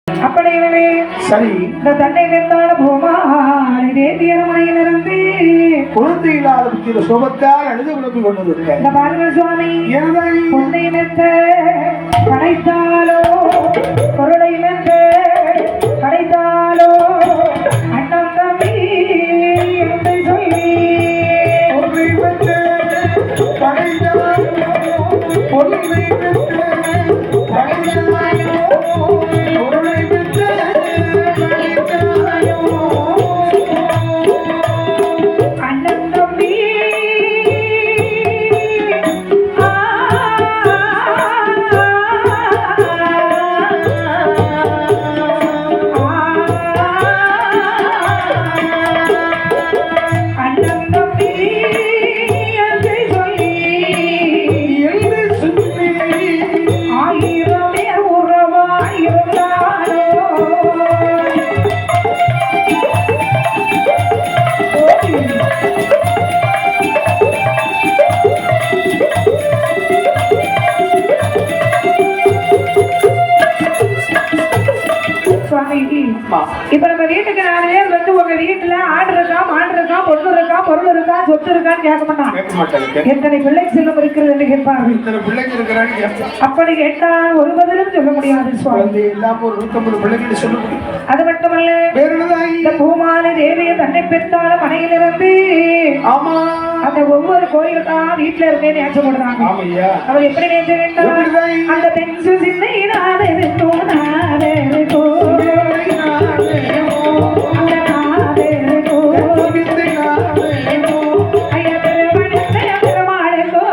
அப்படியே சரி இந்த தன்னை வென்றால பூமாலை தேவி அரமனையிலிருந்து குழந்தை இல்லாத புத்திர சோபத்தால் அழுது குழம்பி கொண்டிருக்க இந்த பாருங்க சுவாமி பொன்னை மெத்த படைத்தாலோ பொருளை மெத்த படைத்தாலோ அண்ணம் தம்பி என்று சொல்லி பொருளை பெற்று படைத்தாலோ பொருளை பெற்று படைத்தாலோ பொருளை பெற்று படைத்தாலோ அண்ணன் தம்பி அண்ணன் தம்பி என்று சொல்லி என்று சொல்லி ஆயிரமே உறவாயிருந்தாரோ சுவாமி இப்ப நம்ம வீட்டுக்கு 4 பேர் வந்து உங்க வீட்டுல ஆடு இருக்கா மாடு இருக்கா பொண்ணு இருக்கா பொருள் இருக்கா சொத்து இருக்கான்னு கேட்க மாட்டான். கேட்க மாட்டாங்க. எத்தனை பிள்ளை செல்லம் இருக்கிறது என்று கேட்பார்கள். இத்தனை பிள்ளைங்க இருக்கிறாங்க கேட்பாங்க. அப்படி கேட்டால் ஒரு பதிலும் சொல்ல முடியாது சுவாமி. குழந்தை இல்லாம ஒரு 150 பிள்ளைங்க சொல்ல முடியும். அது மட்டுமல்ல வேற என்னதாய்? இந்த பூமாலை தேவியை தன்னை பெற்றால மனையிலிருந்து ஆமா அந்த ஒவ்வொரு கோயிலுக்காக வீட்டுல இருந்தே நேச்சப்படுறாங்க. ஆமையா அவர் எப்படி நேச்ச வேண்டாம் எப்படிதாய்? அந்த தென்சு சின்னை நாடு இருக்கும் நாடு இருக்கும் அந்த நாடு இருக்கும் ஐயா பெருமணத்தை பெருமாளுக்கோ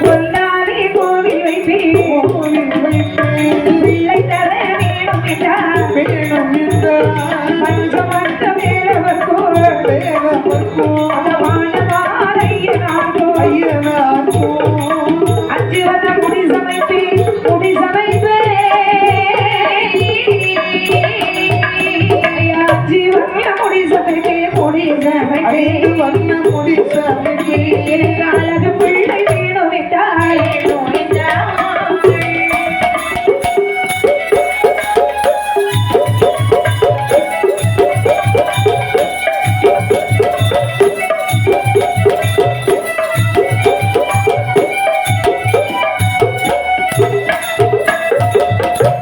பொன்னாரி கோவில் வைப்பி பிள்ளை தர வேணும் என்றார் பஞ்சமத்த மேலவர்க்கோ அந்த வாழவாரையனாகோ அஞ்சு வந்த முடி சமைத்து அஞ்சு வந்த முடி சமைத்து எனக்கு அழகு பிள்ளை வேணும் என்றார்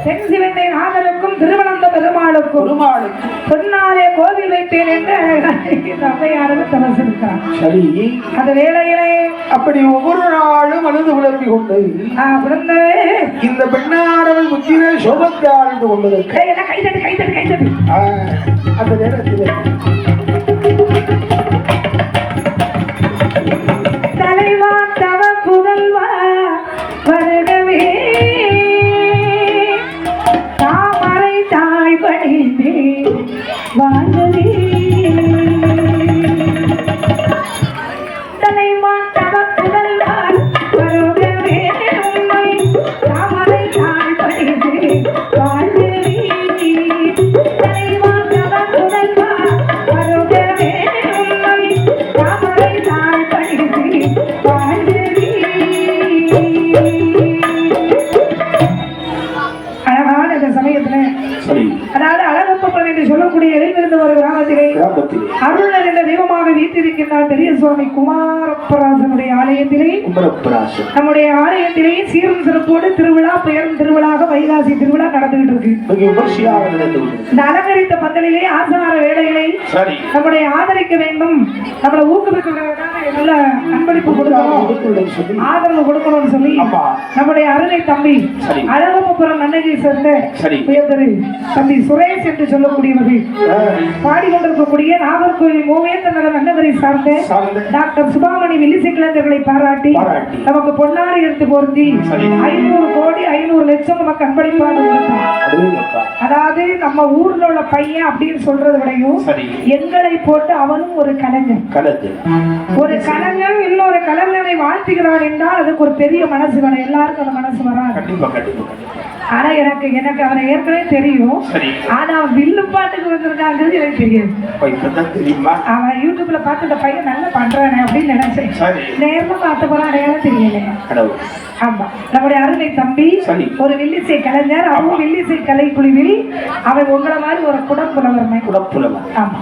தென்சிவந்தை நாதனுக்கும் திருவனந்த பெருமாளுக்கும் சொன்னாலே கோவில் வைப்பேன் என்று அம்மையாரும் தவசிருக்கிறார். சரி அந்த வேளையிலே அப்படி ஒவ்வொரு நாளும் அழுது குழம்பி கொண்டு இந்த பெண்ணாரவள் புத்திர சோபத்தை ஆழ்ந்து கொண்டிருக்க கைதட்டு அந்த நேரத்தில் தலைவா தவ புதல்வா வருகவே தாமரை தாய் பணிந்தே வாழவே தலைவா தவ புதல்வா வருகவே உம்மை தாமரை தாய் பணிந்தே வாழவே தலைவா தவ புதல்வா வருகவே உம்மை தாமரை தாய் பணிந்தே வாழவே. அழகான இந்த சமயத்துல சரி அதாவது அழகப்பன் என்று சொல்லக்கூடிய எழிலிருந்து ஒரு கிராமத்திலே அருணர் என்ற தெய்வமாக வீட்டிருக்கின்றார் பெரிய சுவாமி குமாரப்பராசனுடைய ஆலயத்திலே நம்முடைய ஆலயத்திலே சீரும் சிறப்போடு திருவிழா பெயரும் திருவிழாக வைகாசி திருவிழா நடந்துகிட்டு இருக்கு. இந்த அலங்கரித்த பந்தலிலே ஆசார வேளையிலே நம்முடைய ஆதரிக்க வேண்டும், நம்மளை ஊக்குவிக்க நல்ல அன்பளிப்பு கொடுக்கணும், ஆதரவு கொடுக்கணும்னு சொல்லி நம்முடைய அருளை தம்பி அழகப்பபுரம் நன்னகை சேர்ந்த உயர்ந்தது தம்பி சுரேஷ் என்று சொல்லக்கூடியவர்கள் பாடிக்கொண்டிருக்கக்கூடிய நாகர்கோவில் மூவேந்தர் நகர் நன்னகரை சார்ந்த டாக்டர் சுபாமணி வில்லிசைக்கிழந்தர்களை பாராட்டி நமக்கு பொன்னாடி எடுத்து பொருந்தி 500 கோடி 500 லட்சம் நமக்கு அன்பளிப்பாக கொடுத்தார். அதாவது நம்ம ஊர்ல உள்ள பையன் அப்படின்னு சொல்றதை விடையும் எங்களை போட்டு அவனும் ஒரு கலைஞன், ஒரு கலைஞன் இன்னொரு கலைஞனை வாழ்த்துகிறான் என்றால் அதுக்கு ஒரு பெரிய மனசு வேணும். எல்லாருக்கும் அந்த மனசு வராது. ஆனா எனக்கு அவனை ஏற்கனவே தெரியும். ஆனா அவன் வில்லு பாட்டுக்கு வந்திருக்காங்கிறது எனக்கு தெரியாது. அவன் யூடியூப்ல பார்த்து இந்த பையன் நல்லா பண்றானே அப்படின்னு நினைச்சேன். நேர்ல பார்த்த போற அடையாளம் தெரியல. ஆமா, நம்முடைய அருமை தம்பி ஒரு வில்லிசை கலைஞர். அவன் வில்லிசை கலை குழுவில் அவன் உங்களை மாதிரி ஒரு குடப்புலவர். ஆமா,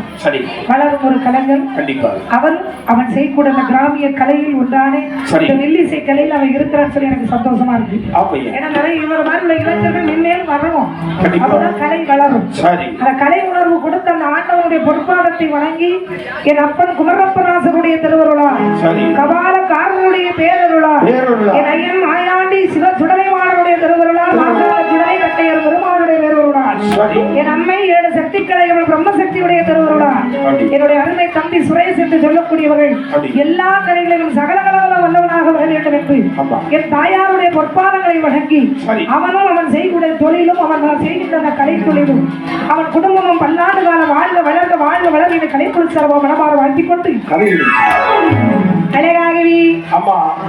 வளரும் ஒரு கலைஞர். அவன் செய்யக்கூடிய அந்த கிராமிய கலையில் உண்டான இந்த வில்லிசை கலையில் அவன் இருக்கிறான்னு சொல்லி எனக்கு சந்தோஷமா இருக்கு. ஏன்னா நிறைய இவர் மாதிரி உள்ள இளைஞர்கள் நின்னேன்னு வரணும், அப்பதான் கலை வளரும். அந்த கலை உணர்வு கொடுத்த அந்த ஆண்டவனுடைய பொறுப்பாளத்தை வணங்கி என் அப்பன் குமரப்பராசருடைய திருவருளா, கபால காரனுடைய பேரருளா, என் ஐயன் மாயாண்டி சிவ சுடலைவாளனுடைய திருவருளா, சுடலை கட்டையர் பெருமானுடைய பேரருளா, என் அம்மை 7 சக்திகளை பிரம்மசக்தியுடைய திருவருளா, என்னுடைய அருமை தம்பி சுரேஷ் என்று சொல்லக்கூடியவர்கள் எல்லா கலைகளிலும் சகலகலவல வல்லவனாக வர வேண்டும் என்று என் தாயாருடைய பொற்பாதங்களை வழங்கி அவனும் அவன் செய்யக்கூடிய தொழிலும் அவன் செய்கின்ற அந்த கலை தொழிலும் அவன் குடும்பமும் பல்லாண்டு காலம் வாழ்க வளர என கலைப்பொருள் சர்வ மனமாற வாழ்த்திக் கொண்டு அழகாகவி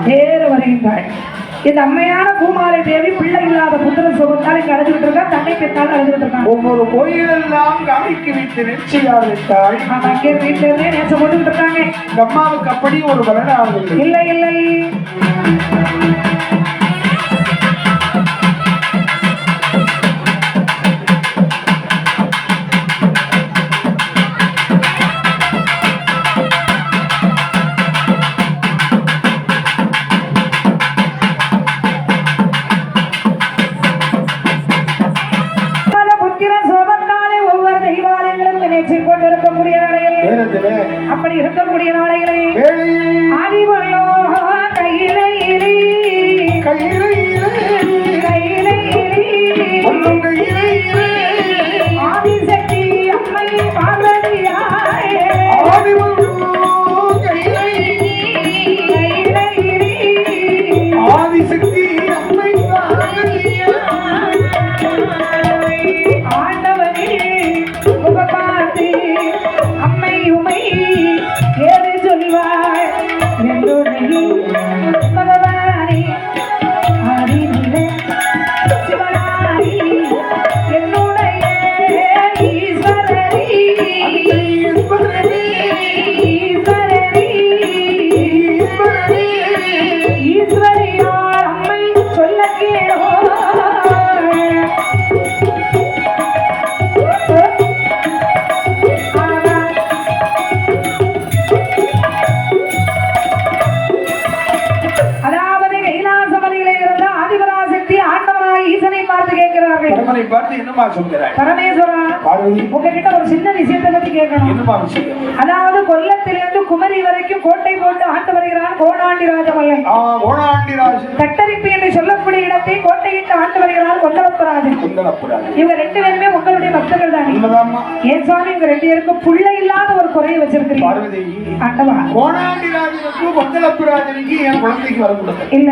வேறு வருகின்றாள். இந்த அம்மையான பூமாலை தேவி பிள்ளை இல்லாத புத்திர சுகத்தால் இங்க அழுதுகிட்டு இருக்கா, தன்னை பெற்றால் அழுதுகிட்டு இருக்காங்க. ஒவ்வொரு கோயிலெல்லாம் காணிக்கு வீட்டு நிச்சயம் விட்டாள். அங்கே வீட்டுல இருந்தே நேசம் போட்டுக்கிட்டு இருக்காங்க. அம்மாவுக்கு அப்படி ஒரு வரலாறு இல்லை. அப்படி இருக்கக்கூடிய நாளைகளே ஆதிவள்ளோ கையிலே ஆதிசக்தி அம்மை பார்வதியாய் ஆதிசக்தி அம்மை ஆண்டவனே முகப்பார்த்தி அம்மை உமை ஏறு சொல்வாய் பகவானி ஆதிநிலை சிவனாரி என்னுடைய ஈஸ்வரரி ஈஸ்வரியார் அம்மை சொல்ல கேளோ. உங்ககிட்ட ஒரு சின்ன விஷயத்தை பத்தி கேட்கணும். அதாவது கொல்லத்திலிருந்து குமரி வரைக்கும் கோட்டை போட்டு ஆண்டு வருகிறான் கோணாண்டி ராஜமல்லன். கட்டரிப்பு என்று சொல்லக்கூடிய இடத்தை கோட்டையிட்டு ஆண்டு வருகிறார் கொண்டலப்பராஜன். இவங்க 2 பேருமே உங்களுடைய பக்தர்கள் தானே? ஏன் சுவாமி இவங்க 2 பேருக்கும் புள்ள இல்லாத ஒரு குறையை வச்சிருக்கிறீங்க? இல்ல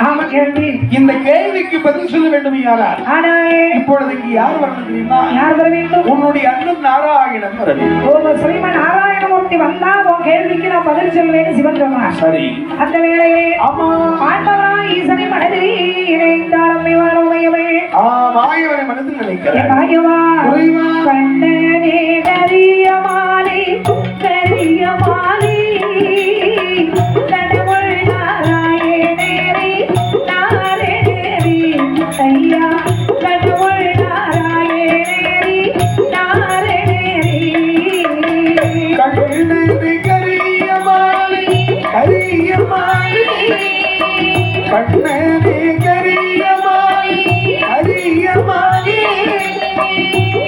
ஆமா கேள்வி. இந்த கேள்விக்கு பதில் சொல்ல வேண்டும். இப்பொழுது இங்கு யார் வரணும் தெரியுமா? யார் வர வேண்டும்? உன்னுடைய அண்ணன் நாராயணன் வர வேண்டும். ஸ்ரீமன் நாராயணமூர்த்தி வந்தா உன் கேள்விக்கு நான் பதில் சொல்வேன் சிவன் சொன்னார். சரி, அந்த வேளையே ஆண்டவரா ஈசனை மனதில் இணைந்தால் அம்மை வாழமையவே மாயவனை மனதில் நினைக்கிறேன். மாயவா கண்ணனே கரியமாலை கரியமாலை கடவுள் நாராயணேரி நாரேரி ஐயா கடவுள் நாராயணேரி நாரேரி கண்ணனே கரியமாலை கரியமாலை கண்ணனே கரியமாலை கரியமாலை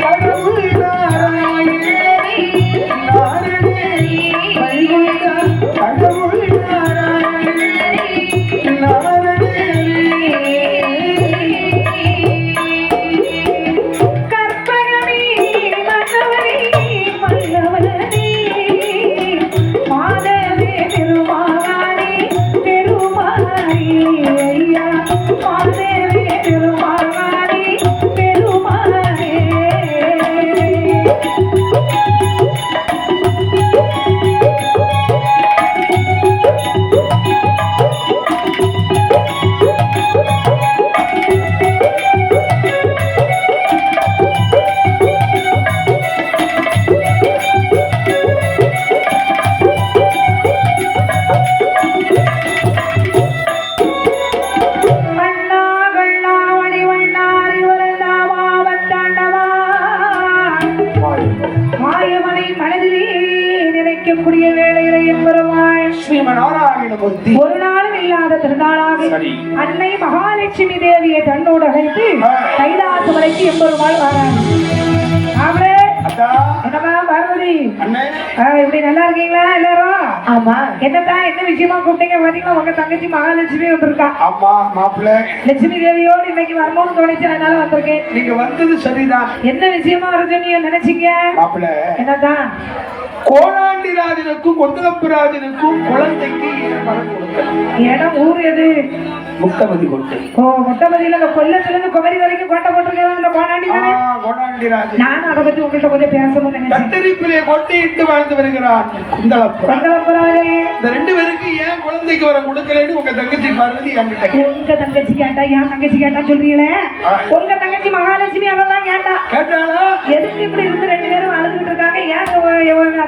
கடவுள் மாயவனை மனதிலே நினைக்கக்கூடிய வேளையிலே என்பருமாய் ஸ்ரீமநாராயணமூர்த்தி ஒரு நாளும் இல்லாத திருநாளாக அன்னை மகாலட்சுமி தேவியை தன்னோடு அழைத்து கைலாசு வரைக்கு எம்பெருமாள் வராங்க. அவரே என்னமா பார்வதி இப்படி நல்லா இருக்கீங்களா எல்லாரும்? ஆமா. என்னதான் என்ன விஷயமா கூப்பிட்டீங்க? பாத்தீங்கன்னா உங்க தங்கச்சி மகாலட்சுமி வந்திருக்கா. ஆமா மாப்பிள்ள லட்சுமி தேவியோடு இன்னைக்கு வரணும்னு தோணிச்சு, அதனால வந்திருக்கேன். நீங்க வந்தது சரிதான். என்ன விஷயமா இருக்கு நீங்க நினைச்சீங்க? மாப்பிள்ள என்னதான் கோணாண்டி ராஜனுக்கும் கொந்தளப்பு ராஜனுக்கும் குழந்தைக்கு மனம் கொடுக்கல. இடம் ஊர் எது? முட்டமதி கொட்டை. ஓ முட்டமதியில இந்த கொல்லத்துல இருந்து குமரி வரைக்கும் கோட்டை போட்டிருக்காங்க கோணாண்டி தானே? கோணாண்டி ராஜன். நானும் அதை பத்தி உங்கள்கிட்ட கொஞ்சம் பேசணும்னு நினைச்சேன். கத்தரிப்பிலே கொட்டையிட்டு வாழ்ந்து வருகிறான் குந்தளப்பு. இந்த ரெண்டு பேருக்கு ஏன் குழந்தைக்கு வர கொடுக்கலன்னு உங்க தங்கச்சி பார்வதி என்கிட்ட. உங்க தங்கச்சி கேட்டா ஏன் தங்கச்சி கேட்டா சொல்றீங்களே? உங்க தங்கச்சி மகாலட்சுமி அதெல்லாம் கேட்டா கேட்டாளா? எதுக்கு இப்படி இருந்து ரெண்டு பேரும் அழுதுகிட்டு இருக்காங்க? ஏன்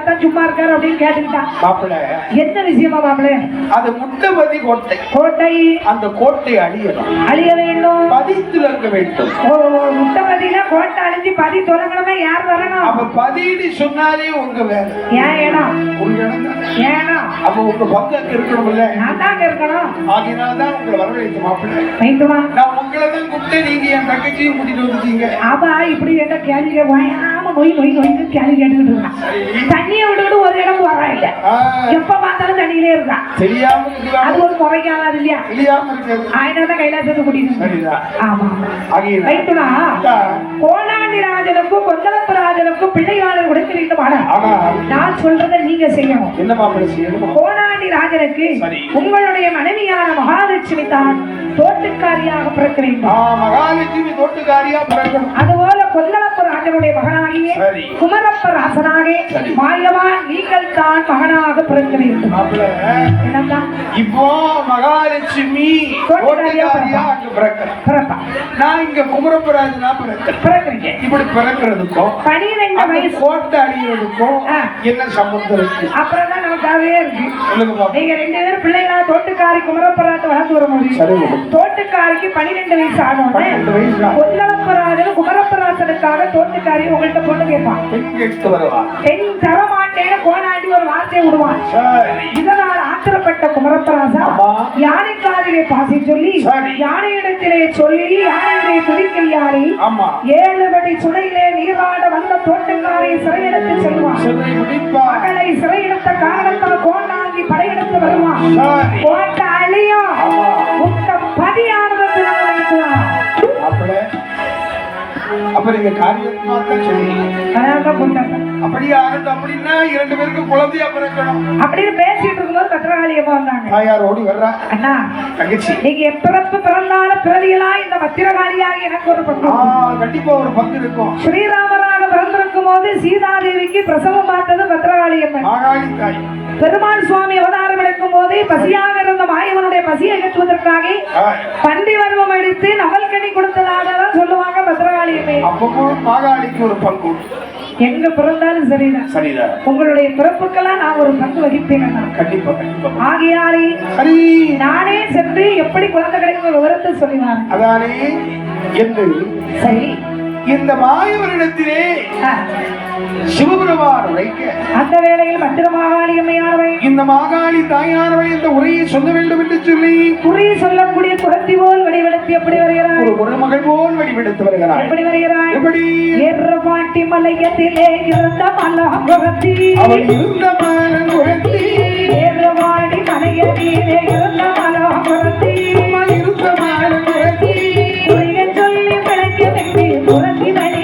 அத்தான் சும்மா இருக்காரு அப்படின்னு கேட்டுக்கிட்டா. மாப்பிள்ள என்ன விஷயமா மாப்பிள்ள? அது முட்டமதி கோட்டை. கோட்டை அந்த கோட்டை அழியணும். அழிய வேண்டும். பதி துலங்க வேண்டும். ஓ முட்டமதியில கோட்டை அழிஞ்சு பதி துலங்கணுமே. யார் வரணும்? அப்ப பதின்னு சொன்னாலே உங்க வேலை. ஏன் இடம்? உங்க இடம் தான். ஏன்னா அப்ப உங்க பங்கு இருக்கணும்ல. நான் தாங்க இருக்கணும். ஆகினால்தான் உங்களை வரவழைத்து மாப்பிள்ள. வைத்துமா நான் உங்களை தான் கூப்பிட்டு நீங்க என் தங்கச்சியும் கூட்டிட்டு வந்துட்டீங்க. அவ இப்படி என்ன கேள்வி வாயாம நோய் நோய் நோய்னு கேள்வி கேட்டுக்கிட்டு இருக்கான். தண்ணியை விட்டு ஒரு இடம் போறா இல்ல. எப்ப பார்த்தாலும் தண்ணியிலே இருக்கா. தெரியாம இருக்கலாம். அது ஒரு முறைக்காது இல்லையா? தெரியாம இருக்கிறது. ஆயிரம் கைலாசத்துக்கு கூட்டிட்டு. சரிதான். ஆமா. வைத்துனா கோணாண்டி ராஜனுக்கும் கொந்தளப்பு ராஜனுக்கும் பிள்ளையாளர் கொடுக்க வேண்டும். ஆனா நான் சொல்றதை நீங்க செய்யணும். என்ன மாப்பிள்ளை செய்யணும்? கோணாண்டி ராஜனுக்கு உங்களுடைய மனைவியான மகாலட்சுமி தான் தோட்டுக்காரியாக பிறக்க வேண்டும். மகாலட்சுமி தோட்டுக்காரியா பிறக்கணும். அதுபோல கொந்தளப்பு ராஜனுடைய மகனாகிய குமரப்ப ராசனாக மாயவான் நீங்கள் தான் மகனாக பிறக்க வேண்டும். என்னதான் இப்போ மகாலட்சுமி தோட்டுக்காரியா அங்க பிறக்கிறா. நான் இங்க குமரப்பராஜனா பிறக்கிறேன். இப்படி பிறக்கிறதுக்கும் 12 வயசு கோட்டை அழிகிறதுக்கும் என்ன சம்பந்தம் இருக்கு? அப்புறம் தான் நமக்காகவே இருக்கு. சொல்லுங்க. நீங்க ரெண்டு பேரும் பிள்ளைகளா தோட்டுக்காரி குமரப்பராஜ் வளர்ந்து வரும்போது தோட்டுக்காரிக்கு 12 வயசு ஆகும். கொந்தளப்பராஜன் குமரப்பராஜனுக்காக தோட்டுக்காரி உங்கள்கிட்ட பொண்ணு கேட்பான். பெண் தரமாட்டேன்னு கோணாண்டி ஒரு வார்த்தையை விடுவான். இதனால் ஆத்திரப்பட்ட குமரப்பராஜா யானைக்காரிலே பாசி சொல்லி யானையிடத்திலே சொல்லி யானையிலே துதிக்கையாரி 7 படி சுனையிலே நீராட வந்த தோட்டக்காரை சிறையெடுத்து செல்வான். மகளை சிறையெடுத்த காரணத்தால் கோணாங்கி படையெடுத்து வருவான். கோட்ட அழியும் முத்த பதியானது அப்ப நீங்க காரியமா அப்படியே ஆகட்டும். அப்படின்னா 2 பேருக்கு குழந்தையா பிறக்கணும் அப்படின்னு பேசிட்டு இருக்கும்போது பத்திரகாளியம்மா வந்தாங்க. தாயார் ஓடி வர்றா. அண்ணா தங்கச்சி நீங்க எப்பிறப்பு பிறந்தாலும் பிறவிகளா இந்த பத்திரகாளியாக எனக்கு ஒரு பங்கு. கண்டிப்பா ஒரு பங்கு இருக்கும். ஸ்ரீராமராக பிறந்திருக்கும் போது சீதாதேவிக்கு பிரசவம் பார்த்தது பத்திரகாளியம்மன். பெருமாள் சுவாமி அவதாரம் எடுக்கும் போதே பசியாக இருந்த மாயவனுடைய பசியை அகற்றுவதற்காக பன்றி வர்மம் எடுத்து நவல்கனி கொடுத்ததாக தான் சொல்லுவாங்க பத்திரகாளியம்மை. அப்பவும் மாகாளிக்கு ஒரு பங்கு. எங்க பிறந்தாலும் சரிதான். உங்களுடைய பிறப்புக்கெல்லாம் நான் ஒரு பங்கு வகிப்பேன். கண்டிப்பா. ஆகியாரே நானே சென்று எப்படி குழந்தை கிடைக்கும் விவரத்தை சொல்லுவாங்க. அதானே என்று சரி. இந்த மாயவரிடத்திலே சிவபெருமான் உரைக்க அந்த வேளையில் பத்திரமாகாளி அம்மையானவை இந்த மாகாளி தாயானவை இந்த உரையை சொல்ல வேண்டும் என்று சொல்லி குறி சொல்லக்கூடிய குரத்தி போல் வடிவெடுத்து எப்படி வருகிறார்? ஒரு மகள் போல் வடிவெடுத்து வருகிறார். எப்படி வருகிறார்? எப்படி? எர்ரபாட்டி மலையத்திலே இருந்த மலகுரத்தி அவள் இருந்த மலகுரத்தி எர்ரபாடி மலையத்திலே இருந்த மலகுரத்தி இருந்த மலகுரத்தி குறிகள் சொல்லி விளக்க வேண்டி குரத்தி மணி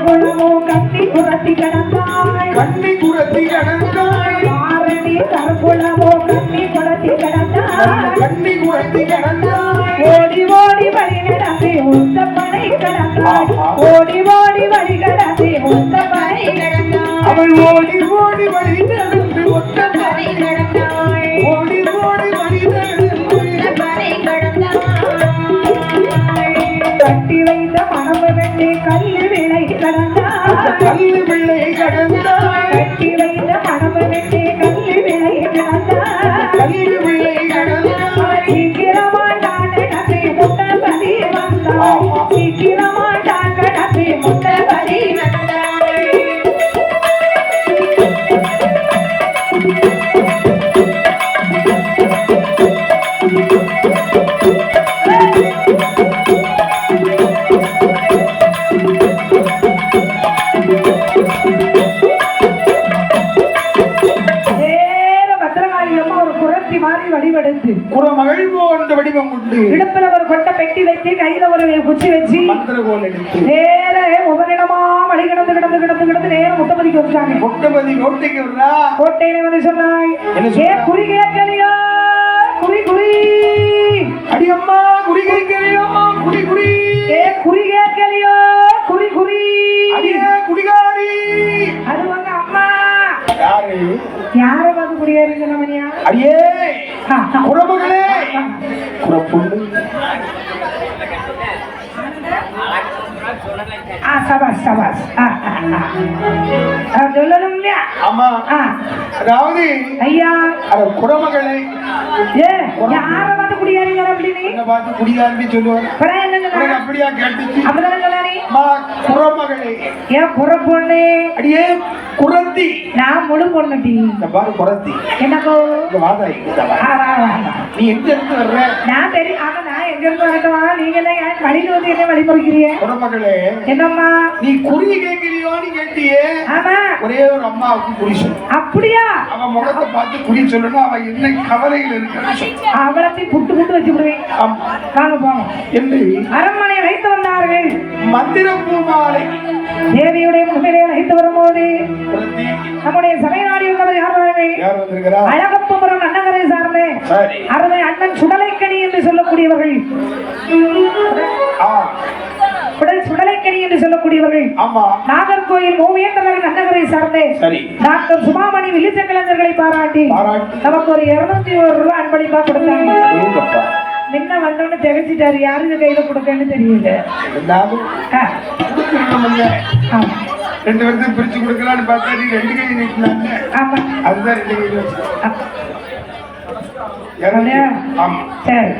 கருங்குளமோ கட்டி குரத்தி கடந்தாய் கண்ணி குரத்தி கடந்தாய் ஆரணி கருங்குளமோ கட்டி குரத்தி கடந்தாய் கண்ணி குரத்தி கடந்தாய் ஓடி ஓடி வழி நடந்து உந்த படை கடந்தாய் ஓடி ஓடி வழி கடந்து உந்த படை கடந்தாய் அவள் ஓடி ஓடி வழி நடந்து ஒத்த படை கடந்தாய் ஓடி ஓடி வழி நடந்து படை கடந்தாய் கட்டி வைத்த மனமு வெட்டி கல்லு விளை கடந்தாய் கல்லு பிள்ளை கடந்தாய் கட்டி வைத்த மனமு வெட்டி கல்லு விளை கடந்தாய் கல்லு பிள்ளை கடந்தாய் சீக்கிரமாய் நான் நடத்தி முட்டபடி வந்தாய் சீக்கிரமாய் நான் நடத்தி முட்டபடி வந்தாய் வடிவெடுத்து குறமகள் போன்ற வடிவம் உண்டு இடுப்புல ஒரு கொட்டை பெட்டி வச்சு கையில ஒரு குச்சி வச்சு மந்திரகோல் எடுத்து நேர ஒவ்வொரிடமா வழி கிடந்து நேரம் முட்டபதிக்கு வச்சாங்க முட்டபதி கோட்டைக்கு வரா கோட்டையில வந்து சொன்னாய் ஏ குறி கேட்கலையா குறி குறி அடி அம்மா குறி கேட்கலையா குறி குறி ஏ குறி கேட்கலையா குறி குறி அடியே குடிகாரி அது வந்து அம்மா யாரு யார வந்து குடியாருங்க நம்மனியா அடியே குறமகளே குறப்புண்டு சபாஸ் சபாஸ் சொல்லணும் இல்லையா ஆமா அதாவது ஐயா அத குறமகளை ஏ யார வந்து குடியாருங்க அப்படின்னு என்ன பார்த்து குடிகாரி சொல்லுவாங்க அப்புறம் என்ன சொன்னாங்க அப்படியா கேட்டுச்சு அப்படிதான் சொன்னானே அம்மா குறமகளே ஏன் குற பொண்ணு அடியே குறத்தி நான் முழு பொண்ணுட்டி இந்த பாரு குறத்தி என்னக்கோ இந்த வாதாய் நீ எங்க இருந்து வர்ற நான் தெரியும் ஆனா நான் எங்க இருந்து வரட்டுமா நீங்க என்ன ஏன் வழியில வந்து என்ன வழிமுறைக்கிறீங்க குறமகளே என்னம்மா நீ குறி கேட்கிறியோன்னு கேட்டியே ஆமா ஒரே ஒரு அம்மாவுக்கு குறி சொல்லு அப்படியா அவன் முகத்தை பார்த்து குறி சொல்லணும் அவன் என்ன கவலையில் இருக்கிறன்னு சொல்லு அவளத்தை புட்டு புட்டு வச்சு விடுவேன் ஆமா வாங்க போங்க என்று அரண்மனை வைத்து வந்தார்கள் மந்திர பூமாலை தேவியுடைய முன்னிலை அழைத்து வரும்போது குறத்தி நம்முடைய சபைநாடி உள்ளவர் யார் யார் வந்திருக்கிறா அழகப்பபுரம் அண்ணங்கரை சார்ந்து சரி அருமை அண்ணன் சுடலைக்கணி என்று சொல்லக்கூடியவர்கள் சுடலைக்கணி என்று சொல்லக்கூடியவர்கள் ஆமா நாகர்கோயில் மூவேந்தரின் அண்ணங்கரை சார்ந்து சரி டாக்டர் சுமாமணி வில்லிச கலைஞர்களை பாராட்டி நமக்கு ஒரு 201 ரூபாய் அன்பளிப்பா கொடுத்தாங்க முன்ன வந்தோன்னு திகச்சிட்டாரு யாருக்கு கையில கொடுக்கன்னு தெரியல ரெண்டு பேருக்கு பிரிச்சு கொடுக்கலான்னு பார்த்தா நீ ரெண்டு கை நீட்டினாங்க ஆமா அதுதான் ரெண்டு கை சரி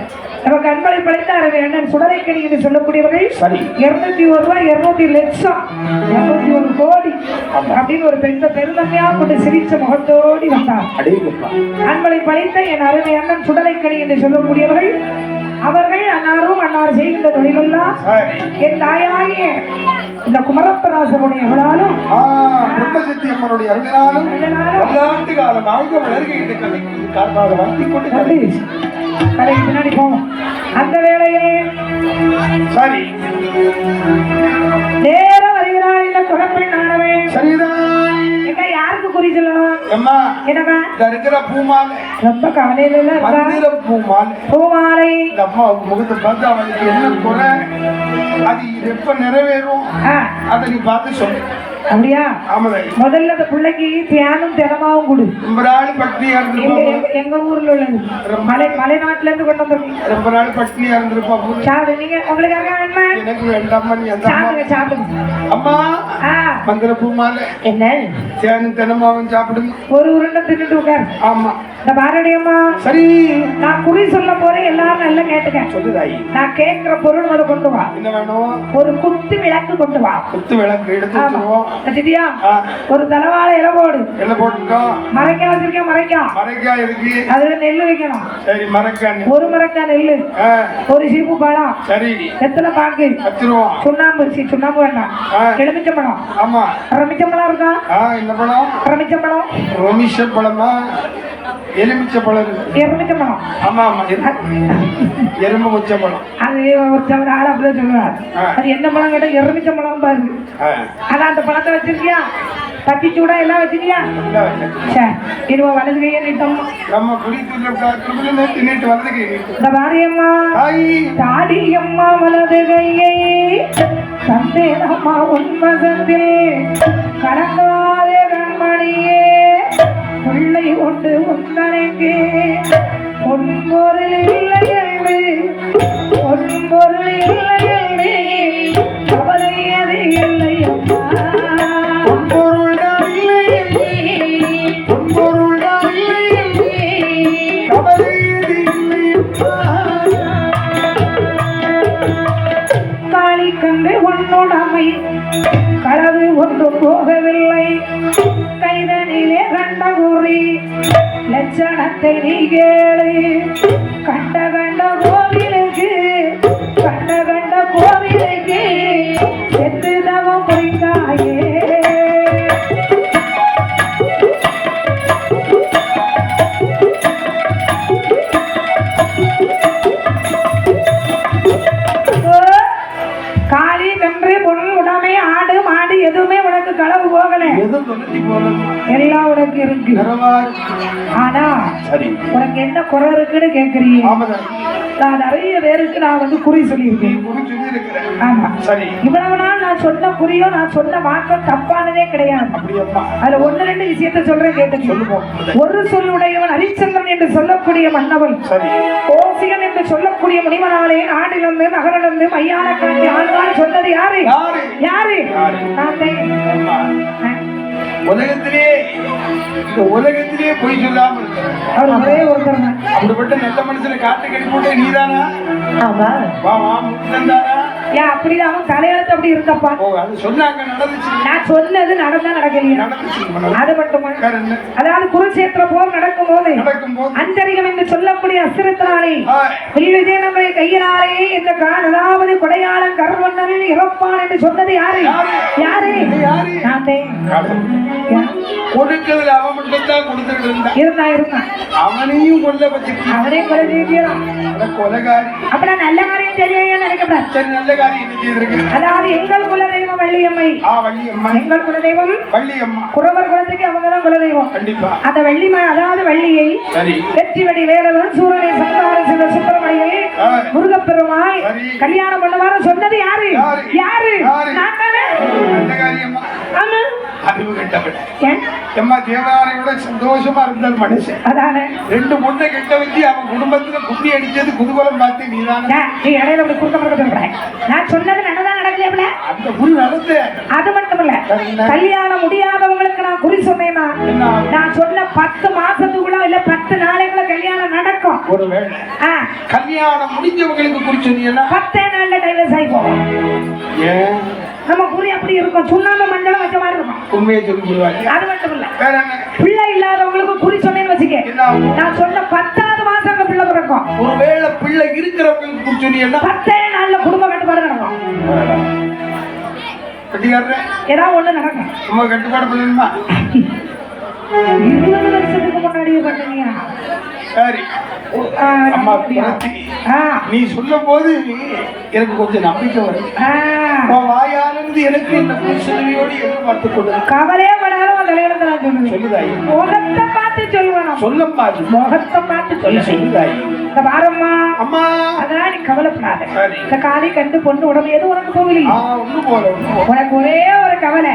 நமக்கு அன்பளிப்பு அளித்தார் அண்ணன் சுடலைக்கணி என்று சொல்லக்கூடியவர்கள் சரி 201 ரூபாய் 200 லட்சம் 201 கோடி அப்படின்னு ஒரு பெருந்தன்மையா கொண்டு சிரிச்ச முகத்தோடி வந்தார் அன்பளிப்பு அளித்த என் அருமை அண்ணன் சுடலைக்கணி என்று சொல்லக்கூடியவர்கள் அவர்கள் அன்னார் செய்கின்ற தொழிலெல்லாம் என் தாயாகிய இந்த குமரப்பராசனுடைய எவளாலும் பிரம்மசக்தி அம்மனுடைய அருளாலும் பல்லாண்டு காலம் ஆழ்ந்த வளர்கின்ற காரணமாக வாழ்த்தி கொண்டு கடைக்கு பின்னாடி போவோம் அந்த வேளையிலே சரி நேரம் வருகிறாள் இந்த குழப்பெண் ஆனவே சரிதான் என்ன யாருக்கு குறி சொல்லணும் அம்மா என்னக்கா இருக்கிற பூமாலை ரொம்ப கவலையில மந்திர பூமாலை பூமாலை இந்த அம்மா முகத்தை பார்த்து அவனுக்கு என்ன குறை அது எப்ப நிறைவேறும் அதை நீ பார்த்து சொல்லு அப்படியா ஆமாங்க முதல்ல அந்த பிள்ளைக்கு தியானம் தினமாவும் கொடு ரொம்ப நாள் பட்டினியா இருந்திருப்பா எங்க ஊர்ல உள்ளது மலைநாட்டுல இருந்து கொண்டு வந்திருக்கீங்க ரொம்ப நாள் பட்டினியா இருந்திருப்பா சாப்பிடு நீங்க உங்களுக்காக வேணுமா எனக்கு வேண்டாம்மா நீ அந்த சாப்பிடுங்க அம்மா மந்திர பூமாலை என்ன தியானம் தினமாவும் சாப்பிடுங்க ஒரு உருண்டை தின்னுட்டு உட்கார் ஆமா இந்த பாரடியம்மா சரி நான் குறி சொல்ல போறேன் எல்லாரும் நல்லா கேட்டுக்க சொல்லுதாயி நான் கேட்கிற பொருள் அதை கொண்டு வா என்ன வேணும் ஒரு குத்து விளக்கு கொண்டு வா குத்து விளக்கு எடுத்து வச்சிருவோம் திதியா ஒரு தலவாழை இலை போடு என்ன போட்டுருக்கோம் மரைக்காய் வச்சிருக்கேன் மரைக்காய் இருக்கு அதுல நெல்லு வைக்கணும் சரி மரைக்காய் ஒரு மரைக்காய் நெல்லு ஒரு சீப்பு பழம் சரி எத்தனை பாக்கு வச்சிருவோம் சுண்ணாம்பு வேண்டாம் எலுமிச்சம்பழம் ஆமா ரமிச்சம்பழம் இருக்கா என்ன பழம் ரமிச்சம்பழம் ரமிஷ பழமா எலுமிச்சை பழம். எலுமிச்சை பழம். ஆமா ஆமா, எலும்பு முச்சை பழம். அது ஒரு ஆள் அப்படிதான் சொல்லுவார். அது என்ன பழம் கேட்டா எலுமிச்சை பழம் பாரு. அதான் அந்த பழத்தை வச்சிருக்கியா? பத்தி சூடா எல்லாம் வச்சிருக்கியா? இருவ வலது கையை நீட்டம். நம்ம நீட்டு வலது கை நீட்டு. இந்த பாரியம்மா தாடியம்மா வலது கையை தந்தேனம்மா உன்மசத்தில் கலங்காதே கண்மணியே பிள்ளை கொண்டு உந்தனைக்கு பொன்பொருள் இல்லை என்று பொன்பொருள் இல்லை என்று கவலையது இல்லை அம்மா. பொன்பொருள் இல்லை பொன்பொருள் இல்லை கவலையது இல்லை காளி கண்டு உன்னுடமை களவு ஒன்று போகவில்லை கைதனிலே கண்ட கூறி லட்சணத்தை நீ கேளு கண்ட கண்ட கோவிலுக்கு கண்ட கண்ட கோவிலுக்கு செத்து தவம் புரிந்தாயே. காளி கன்று பொருள் உடமை ஆடு மாடு எதுவுமே உனக்கு களவு போகல, எல்லாம் உனக்கு இருக்கு. ஆனா உனக்கு என்ன குறை இருக்குன்னு கேக்குறீங்க? நான் நிறைய பேருக்கு நான் வந்து குறி சொல்லியிருக்கேன். ஆமா, இவ்வளவு நாள் நான் சொன்ன குறியோ நான் சொன்ன வாக்கம் தப்பானதே கிடையாது. அதுல ஒன்னு ரெண்டு விஷயத்த சொல்றேன் கேட்டு. ஒரு சொல்லுடையவன் ஹரிச்சந்திரன் என்று சொல்லக்கூடிய மன்னவன், கோசிகன் என்று சொல்லக்கூடிய முனிவனாலே நாடிலிருந்து நகரிலிருந்து மையான காட்சி ஆழ்வான் சொன்னது யாரு? யாரு? உலகத்திலே இந்த உலகத்திலே போய் சொல்லாம அவர் ஒரே ஒருத்தர். அப்படிப்பட்ட நல்ல மனுஷனை காட்டு கடி போட்டே நீதானா? ஆமா. ஏன் அப்படிதான் அவன் தலையெழுத்து அப்படி இருந்தப்பா. அது சொன்னாங்க, நடந்துச்சு. நான் சொன்னது நடந்தா நடக்கலையா? அது மட்டுமா? அதாவது குருச்சேத்திர போர் நடக்கும் போது அந்தரிகம் என்று சொல்லக்கூடிய அஸ்திரத்தினாலே விஜயநம்பரை கையினாலே இந்த அதாவது கொடையாளன் கர்வண்ணன் இறப்பான் என்று சொன்னது யாரு? யாரு? கொடுக்கிறது அவன் மட்டும் தான் கொடுத்துட்டு இருந்தான். அவனையும் கொல்ல வச்சு அவனையும் கொலை செய்யலாம். கொலைகாரி. அப்ப நான் நல்ல காரியம் செய்ய நினைக்கப்படாது. நல்ல காரியம் செய்திருக்கு. அதாவது எங்கள் குலதெய்வம் வள்ளியம்மை. எங்கள் குலதெய்வம் வள்ளியம்மா. குறவர் குலத்துக்கு அவங்க தான் குலதெய்வம். கண்டிப்பா. அந்த வள்ளிமா அதாவது வள்ளியை வெற்றிவடி வேலவன் சூரனை சந்தார சிவ சுப்பிரமணியை முருகப்பெருமாள் கல்யாணம் பண்ணுவாரு சொன்னது யாரு? யாரு? நான் தானே. ஆமா. அறிவு கட்டப்பட்ட எம்மா தேவதாரையோட சந்தோஷமா இருந்தால் மனுஷன். அதானே ரெண்டு பொண்ணை கெட்ட வச்சு அவன் குடும்பத்துல கும்பி அடிச்சது குதூகலம் பார்த்து நீதான். நீ இடையில ஒரு குறுக்க மறக்க சொல்றேன். நான் சொன்னது நடந்தா நடக்கலையா? அந்த குறி நடந்து. அது மட்டும் இல்ல, கல்யாணம் முடியாதவங்களுக்கு நான் குறி சொன்னேன்னா நான் சொன்ன 10 மாசத்துக்குள்ள இல்ல 10 நாளைக்குள்ள கல்யாணம் நடக்கும். ஒருவேளை கல்யாணம் முடிஞ்சவங்களுக்கு குறி சொன்னீங்கன்னா 10 நாள்ல டைவர்ஸ் ஆகி போகும். ஏன் நம்ம குறி அப்படி இருக்கும், சுண்ணாம்பு மஞ்சளும் வச்ச மாதிரி இருக்கும். உண்மையை சொல்லுவாங்க. அது மட்டும் இல்ல, பிள்ளை இல்லாதவங்களுக்கு குறி சொன்னேன்னு வச்சுக்க, நான் சொன்ன 10வது மாசம் பிள்ளை பிறக்கும். ஒருவேளை பிள்ளை இருக்கிறவங்களுக்கு குறி சொன்னீங்கன்னா 10 நாள்ல குடும்ப கட்டுப்பாடு நடக்கும். ஏதாவது ஒண்ணு நடக்கும். நம்ம கட்டுப்பாடு பண்ணணுமா? 20 வருஷத்துக்கு முன்னாடியே பண்ணீங்க. சரி அம்மா, நீ சொல்லும் போது எனக்கு கொஞ்சம் நம்பிக்கை வரும். வாயாலிருந்து எனக்கு இந்த புருஷனையோடு எதிர்பார்த்து கொண்டு கவலையே படாத தலையில சொல்லுதாய். முகத்தை பார்த்து சொல்லுவேன். சொல்லம்மா, முகத்தை பார்த்து சொல்லுதாய். இந்த பாரம்மா அம்மா, அதான் நீ கவலைப்படாத. இந்த காலி கண்டு பொண்ணு உடம்பு எது உனக்கு போகலையே. ஒண்ணு போல உனக்கு ஒரே ஒரு கவலை,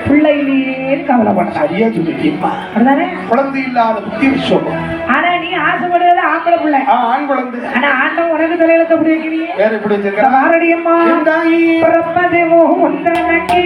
பிள்ளையிலேயே கவலைப்பட. சரியா சொல்லிட்டீங்கம்மா. அப்படிதானே? குழந்தை இல்லாத புத்தி விஷயம். ஆனா நீ ஆசைப்படுறது ஆம்பளை பிள்ளை. ஆண் குழந்தை. ஆனா ஆண்டம் உனக்கு தலையில எப்படி வைக்கிறீங்க? வேற எப்படி வச்சிருக்க? பிறப்பது ஒன்றனக்கு